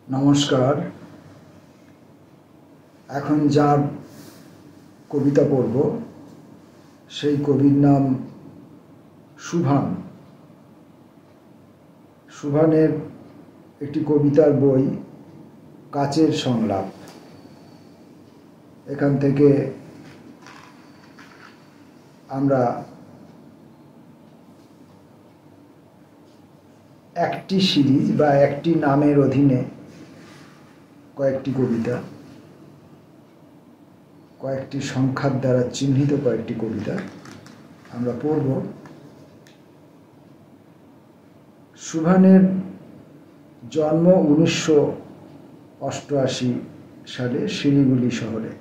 নমস্কার। এখন যার কবিতা পড়ব সেই কবির নাম সুভান। সুভানের একটি কবিতার বই কাচের সংলাপ। এখান থেকে আমরা একটি সিরিজ বা একটি নামের অধীনে কয়েকটি কবিতা, কয়েকটি সংখ্যার দ্বারা চিহ্নিত কয়েকটি কবিতা আমরা পড়ব। সুভানের জন্ম 1988 সালে শিলিগুড়ি শহরে।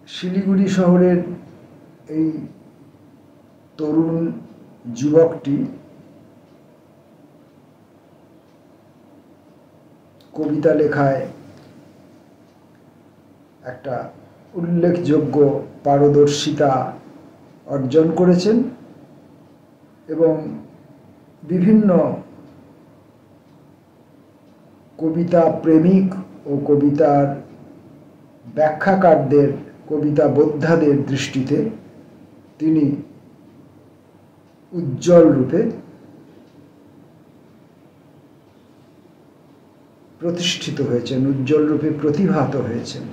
শিলিগুড়ি শহরের এই তরুণ যুবকটি কবিতা লেখায় একটা উল্লেখযোগ্য পারদর্শিতা অর্জন করেছেন এবং বিভিন্ন কবিতা প্রেমিক ও কবিতার ব্যাখ্যাকারদের, কবিতা বোদ্ধাদের দৃষ্টিতে তিনি উজ্জ্বল রূপে প্রতিষ্ঠিত হয়েছেন, উজ্জ্বল রূপে প্রতিভাত হয়েছেন।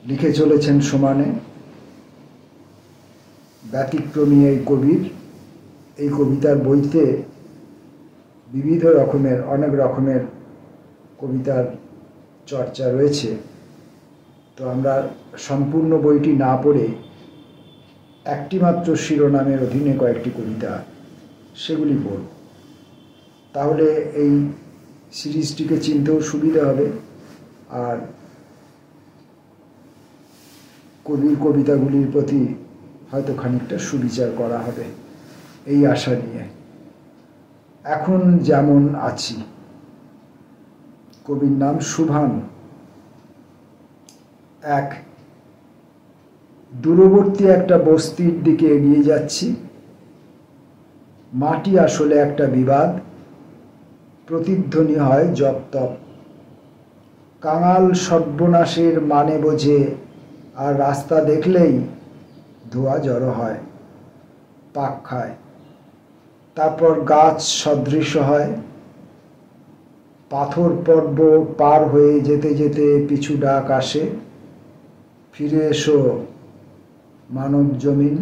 লিখে চলেছেন সমানে। ব্যতিক্রমী এই কবির এই কবিতার বইতে বিবিধ রকমের, অনেক রকমের কবিতার চর্চা রয়েছে। তো আমরা সম্পূর্ণ বইটি না পড়ে একটি মাত্র শিরোনামের অধীনে কয়েকটি কবিতা সেগুলি পড়ব। তাহলে এই সিরিজটিকে চিনতেও সুবিধা হবে আর কবির কবিতাগুলির প্রতি হয়তো খানিকটা সুবিচার করা হবে, এই আশা নিয়ে। এখন যেমন আছি। কবির নাম সুভান। এক, দূরবর্তী একটা বস্তির দিকে এগিয়ে যাচ্ছি। মাটি আসলে একটা বিবাদ, প্রতিধ্বনি হয় জপ তপ। কাঙাল সর্বনাশের মানে বোঝে, আর রাস্তা দেখলেই ধোঁয়া জড়ো হয়, পাক খায়। তারপর গাছ সদৃশ হয়। পাথর পর্বত পার হয়ে যেতে যেতে পিছু ডাক আসে, ফিরে এসো মানব জমিন।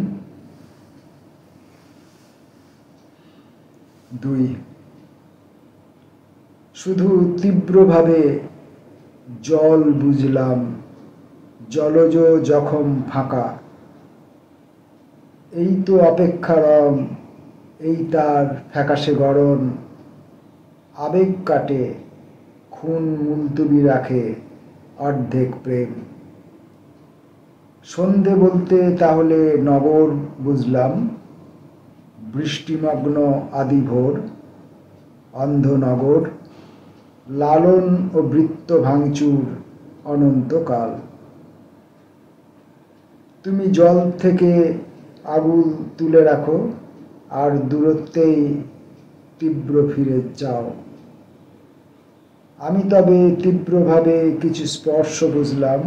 2, শুধু তীব্রভাবে জল বুঝলাম, জলজ জখম ফাঁকা। এই তো অপেক্ষারম, এই তার ফ্যাকাশে গড়ন। আবেগ কাটে, খুন মুলতুবি রাখে, অর্ধেক প্রেম। সন্ধে বলতে তাহলে নগর বুঝলাম, বৃষ্টিমগ্ন আদি ভোর। অন্ধনগর, লালন ও বৃত্ত ভাঙচুর অনন্তকাল। তুমি জল থেকে আগুন তুলে রাখো, আর দূরত্বেই তীব্র ফিরে যাও। আমি তবে তীব্রভাবে কিছু স্পর্শ বুঝলাম,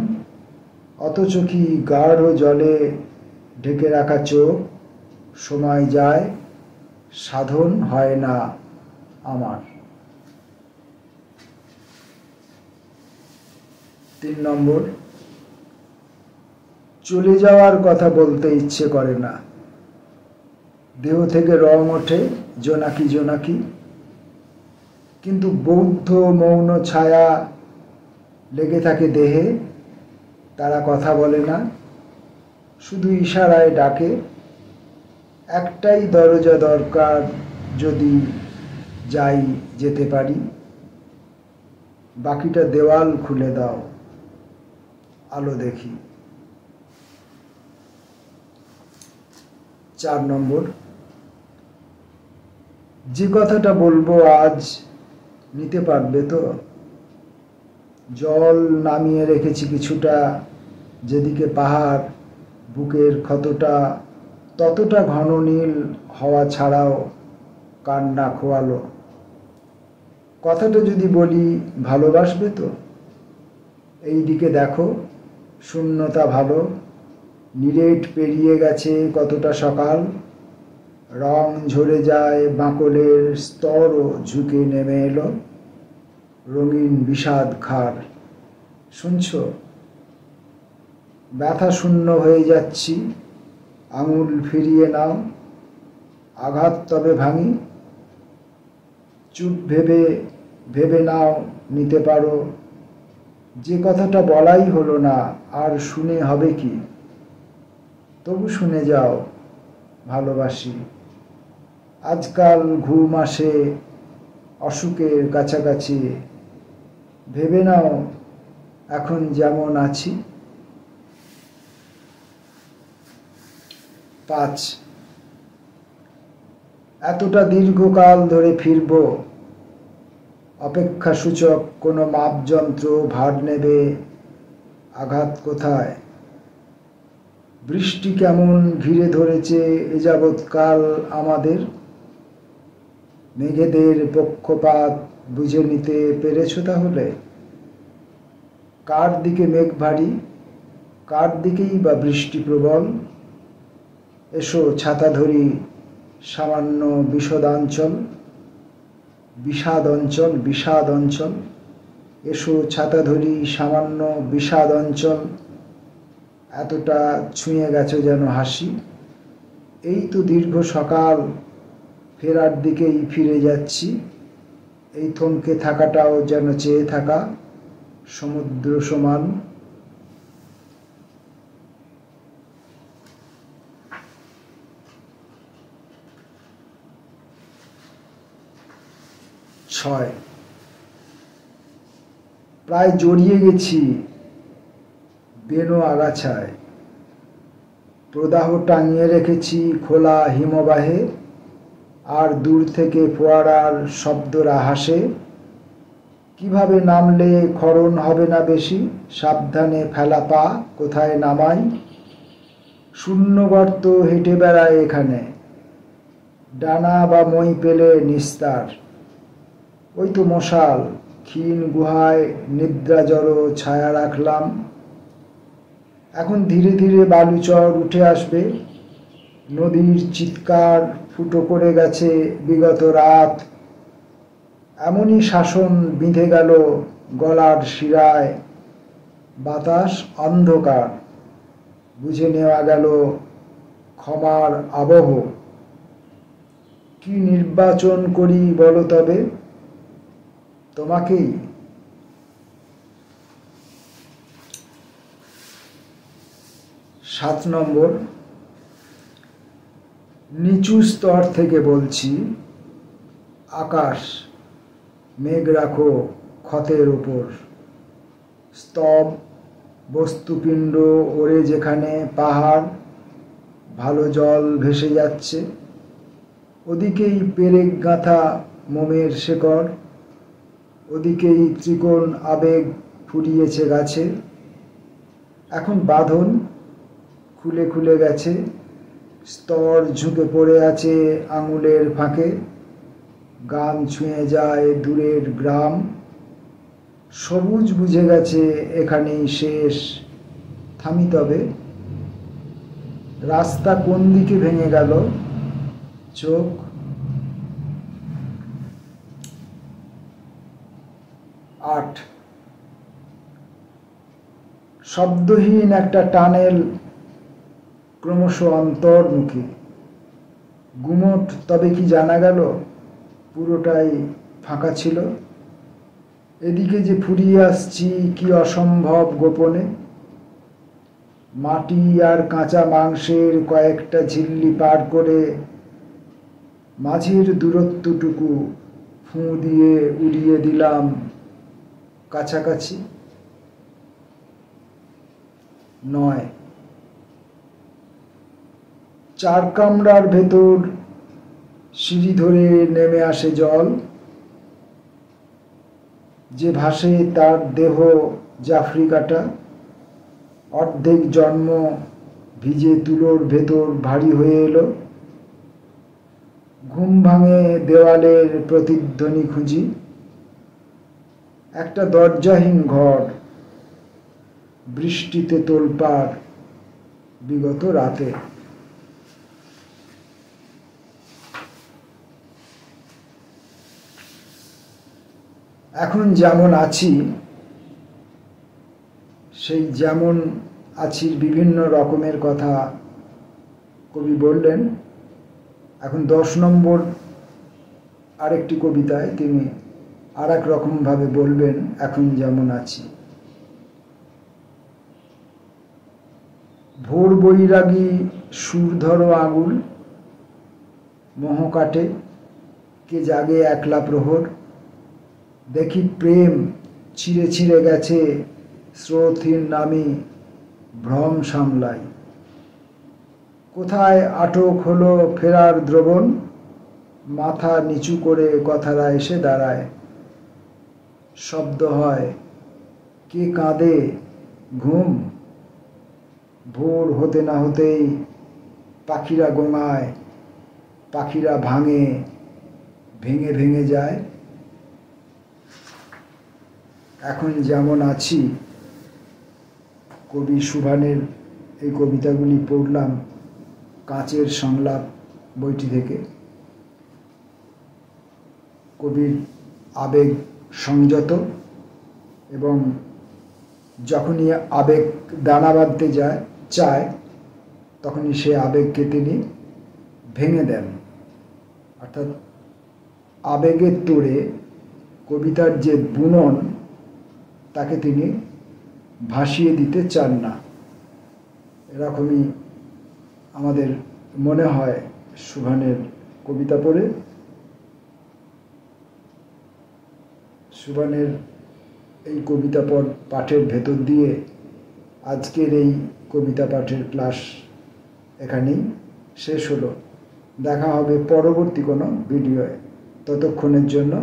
অথচ কি গাঢ় জলে ঢেকে রাখা চোখ। সময় যায়, সাধন হয় না আমার। 3 নম্বর, চলে যাওয়ার কথা বলতে ইচ্ছে করে না। দেহ থেকে রং ওঠে জোনাকি জোনাকি, কিন্তু বৌদ্ধ মৌন ছায়া লেগে থাকে দেহে। তারা কথা বলে না, শুধু ইশারায় ডাকে। একটাই দরজা দরকার, যদি যাই যেতে পারি। বাকিটা দেওয়াল খুলে দাও, আলো দেখি। 4 নম্বর, যে কথাটা বলবো আজ নিতে পারবে তো? জল নামিয়ে রেখেছি কিছুটা, যেদিকে পাহাড়, বুকের ক্ষতটা ততটা ঘন নীল হওয়া ছাড়াও কান্না খোয়ালো। কথাটা যদি বলি ভালোবাসবে তো? এই দিকে দেখো, শূন্যতা ভালো, নিরেট পেরিয়ে গেছে কতটা সকাল, রং ঝরে যায়, বাঁকলের স্তরও ঝুঁকে নেমে এলো, রঙিন বিষাদ খার। শুনছ? ব্যথা শূন্য হয়ে যাচ্ছি, আঙুল ফিরিয়ে নাও, আঘাত তবে ভাঙি। চুপ ভেবে ভেবে নাও, নিতে পারো, যে কথাটা বলাই হলো না, আর শুনে হবে কি? তবু শুনে যাও, ভালোবাসি। আজকাল ঘুম আসে অসুখের কাছাকাছি, ভেবে নাও এখন যেমন আছি। 5 এতটা দীর্ঘকাল ধরে ফিরব, অপেক্ষাসূচক কোনো মাপযন্ত্র ভার নেবে, আঘাত কোথায়? বৃষ্টি কেমন ঘিরে ধরেছে এ যাবৎকাল আমাদের, মেঘেদের পক্ষপাত বুঝে নিতে পেরেছ তাহলে? কার দিকে মেঘ ভারী, কার দিকেই বা বৃষ্টি প্রবল? এসো ছাতা ধরি, সামান্য বিষাদ অঞ্চল, এসো ছাতা ধরি, সামান্য বিষাদ অঞ্চল। এতটা ছুঁয়ে গেছো যেন হাসি। এই তো দীর্ঘ সকাল, ফেরার দিকেই ফিরে যাচ্ছি। এই থমকে থাকাটাও যেন চেয়ে থাকা, সমুদ্র সমান। ছয় প্রায় জড়িয়ে গেছি বেনো আগাছায়, প্রদাহ টাঙিয়ে রেখেছি খোলা হিমবাহে, আর দূর থেকে ফোয়ারার শব্দরা হাসে। কিভাবে নামলে ক্ষরণ হবে না বেশি, সাবধানে ফেলা পা কোথায় নামাই? শূন্য গর্ত হেঁটে বেড়ায় এখানে, ডানা বা মই পেলে নিস্তার। ওই তো মশাল, ক্ষীণ গুহায় নিদ্রাজড় ছায়া রাখলাম। এখন ধীরে ধীরে বালুচর উঠে আসবে, নদীর চিৎকার ফুটো করে গেছে বিগত রাত। এমনই শাসন বিঁধে গেল গলার শিরায়, বাতাস অন্ধকার, বুঝে নেওয়া গেল ক্ষমার আবহ। কি নির্বাচন করি বলো তবে, তোমাকেই? 7 নম্বর, নিচু স্তর থেকে বলছি, আকাশ মেঘ রাখো ক্ষতের উপর, স্তব বস্তুপিণ্ড ওরে যেখানে পাহাড়, ভালো জল ভেসে যাচ্ছে, ওদিকেই পেরেক গাঁথা মোমের শেকড়, ওদিকেই ত্রিকোণ আবেগ ফুরিয়েছে গাছে। এখন বাঁধন খুলে খুলে গেছে, স্তর ঝুঁকে পড়ে আছে আঙুলের ফাঁকে, গান ছুঁয়ে যায় দূরের গ্রাম। সবুজ বুঝে গেছে এখানেই শেষ, থামি তবে। রাস্তা কোন দিকে ভেঙে গেল, চোখ। 8 শব্দহীন একটা টানেল ক্রমশ অন্তর্মুখী। গুমট তবে কি জানা গেল, পুরোটাই ফাঁকা ছিল। এদিকে যে ফুরিয়ে আসছি কি অসম্ভব গোপনে, মাটি আর কাঁচা মাংসের কয়েকটা ঝিল্লি পার করে মাঝের দূরত্বটুকু ফুঁ দিয়ে উড়িয়ে দিলাম কাছাকাছি। 9 4 কামরার ভেতর সিঁড়ি ধরে নেমে আসে জল, যে ভাসে তার দেহ জাফরি কাটা, অর্ধেক জন্ম ভিজে তুলোর ভেতর ভারী হয়ে এলো। ঘুম ভাঙে দেওয়ালের প্রতিধ্বনি খুঁজি। একটা দরজাহীন ঘর, বৃষ্টিতে তোলপাড় বিগত রাতে। এখন যেমন আছি, সেই যেমন আছির বিভিন্ন রকমের কথা কবি বললেন। এখন 10 নম্বর আরেকটি কবিতায় তিনি আর এক রকমভাবে বলবেন এখন যেমন আছি। ভোর বৈরাগী সুর ধরো আঙুল, মোহ কাটে কে জাগে একলা প্রহর। দেখি প্রেম ছিঁড়ে ছিঁড়ে গেছে স্রোতহীন নামি ভ্রম সামলাই। কোথায় আটক হলো ফেরার দ্রবণ, মাথা নিচু করে কথারা এসে দাঁড়ায়। শব্দ হয় কে কাঁদে ঘুম, ভোর হতে না হতেই পাখিরা গোঙায়, পাখিরা ভাঙে ভেঙে ভেঙে যায়। এখন যেমন আছি, কবি সুভানের এই কবিতাগুলি পড়লাম কাঁচের সংলাপ বইটি থেকে। কবির আবেগ সংযত এবং যখনই আবেগ দানা বাঁধতে চায় তখনই সে আবেগকে তিনি ভেঙে দেন। অর্থাৎ আবেগের তোড়ে কবিতার যে বুনন তাকে তিনি ভাসিয়ে দিতে চান না। এরকমই আমাদের মনে হয় সুভানের কবিতা পড়ে। সুভানের এই কবিতা পাঠের ভেতর দিয়ে আজকের এই কবিতা পাঠের ক্লাস এখানেই শেষ হলো। দেখা হবে পরবর্তী কোনো ভিডিওয়ে। ততক্ষণের জন্য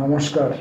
নমস্কার।